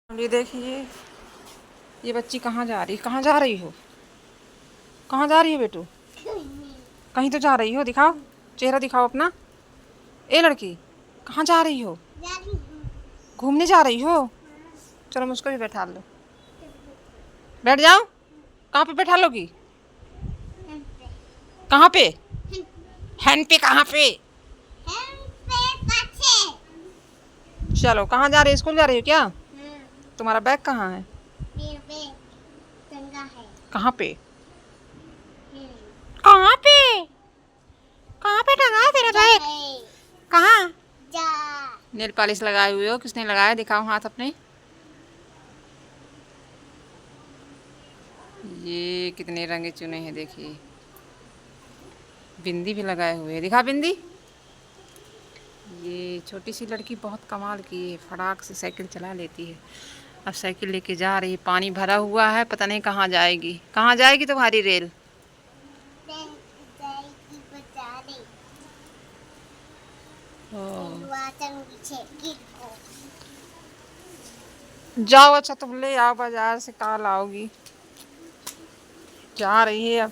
ये देखिए, ये बच्ची कहाँ जा रही, कहाँ जा रही हो, कहाँ जा रही है बेटू? कहीं तो जा रही हो, दिखाओ चेहरा, दिखाओ अपना। ए लड़की, कहाँ जा रही हो? घूमने जा रही हो? चलो मुझको भी बैठा लो। बैठ जाओ। कहाँ पे बैठा लोगी? कहाँ पे? हैंड पे कहाँ पे? चलो, कहाँ जा रही हो? स्कूल जा रही हो क्या? तुम्हारा बैग कहाँ है? कहाँ पे? कहाँ पे? कहाँ पे टंगा है तेरा बैग? कहाँ? नेल पॉलिश लगाए हुए हो? किसने लगाया? दिखाओ हाथ अपने। ये कितने रंगे चुने हैं देखिए। बिंदी भी लगाए हुए है, दिखा बिंदी। ये छोटी सी लड़की बहुत कमाल की है, फटाक से साइकिल चला लेती है। अब साइकिल लेके जा रही है, पानी भरा हुआ है, पता नहीं कहाँ जाएगी। कहाँ जाएगी तुम्हारी रेल? जाओ, अच्छा तुम ले आओ, बाजार से कल आओगी। जा रही है अब।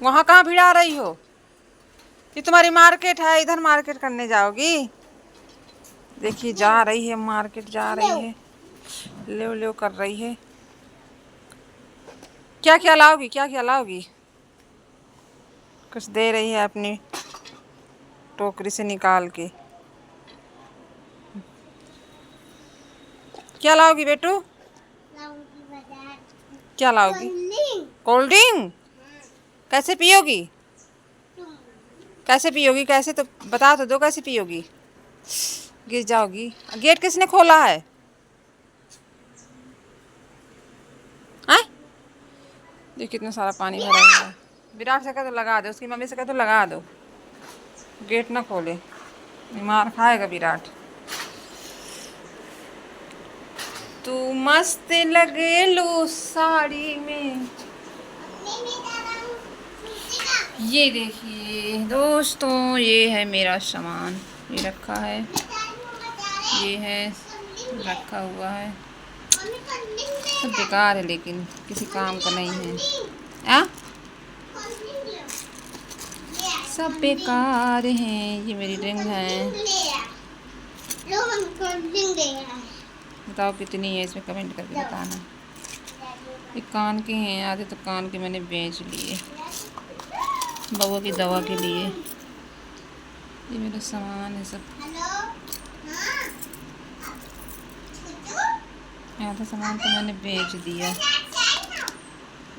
वहाँ कहाँ भिड़ा रही हो? ये तुम्हारी मार्केट है, इधर मार्केट करने जाओगी। देखिए जा रही है, मार्केट जा रही है, ले ले कर रही है। क्या क्या लाओगी, क्या क्या लाओगी? कुछ दे रही है अपनी टोकरी से निकाल के। क्या लाओगी बेटू? क्या लाओगी? Cold drink. कैसे पियोगी? कैसे पियोगी? कैसे तो बता तो दो, कैसे पियोगी? गिर जाओगी। गेट किसने खोला है? ये कितना सारा पानी भरा हुआ है। विराट से कह तो लगा दो, उसकी मम्मी से कह तो लगा दो, गेट ना खोले, मार खाएगा विराट। तू मस्त लगे लो साड़ी में। ये देखिए दोस्तों, ये है मेरा सामान, ये रखा है, ये है रखा हुआ है। सब बेकार है, लेकिन किसी काम का नहीं है। आ? सब बेकार हैं। ये मेरी रिंग है, बताओ कितनी है, इसमें कमेंट करके बताना। ये कान के हैं, आधे तो कान के मैंने बेच लिए बबुआ की दवा के लिए। ये मेरा सामान है सब, आधा सामान तो मैंने बेच दिया।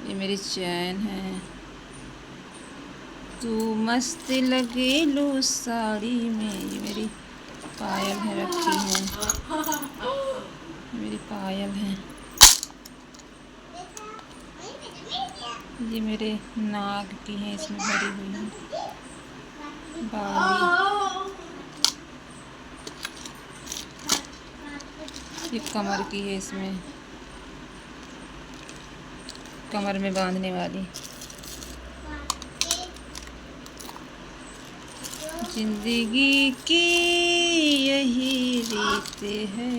ये मेरी चैन है, तू मस्त लगे लो साड़ी में। ये मेरी पायल है, रखी है, मेरी पायल है। ये मेरे नाक की है, इसमें भरी हुई है बाली। ये कमर की है, इसमें कमर में बांधने वाली। जिंदगी की यही रीत है,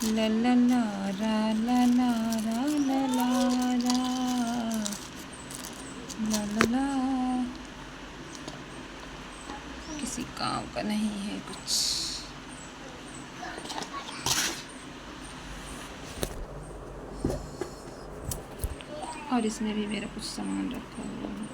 ला ला ला रा ला ला रा ला ला रा ला ला ला। किसी काम का नहीं है कुछ। और इसमें भी मेरा कुछ सामान रखा हुआ है।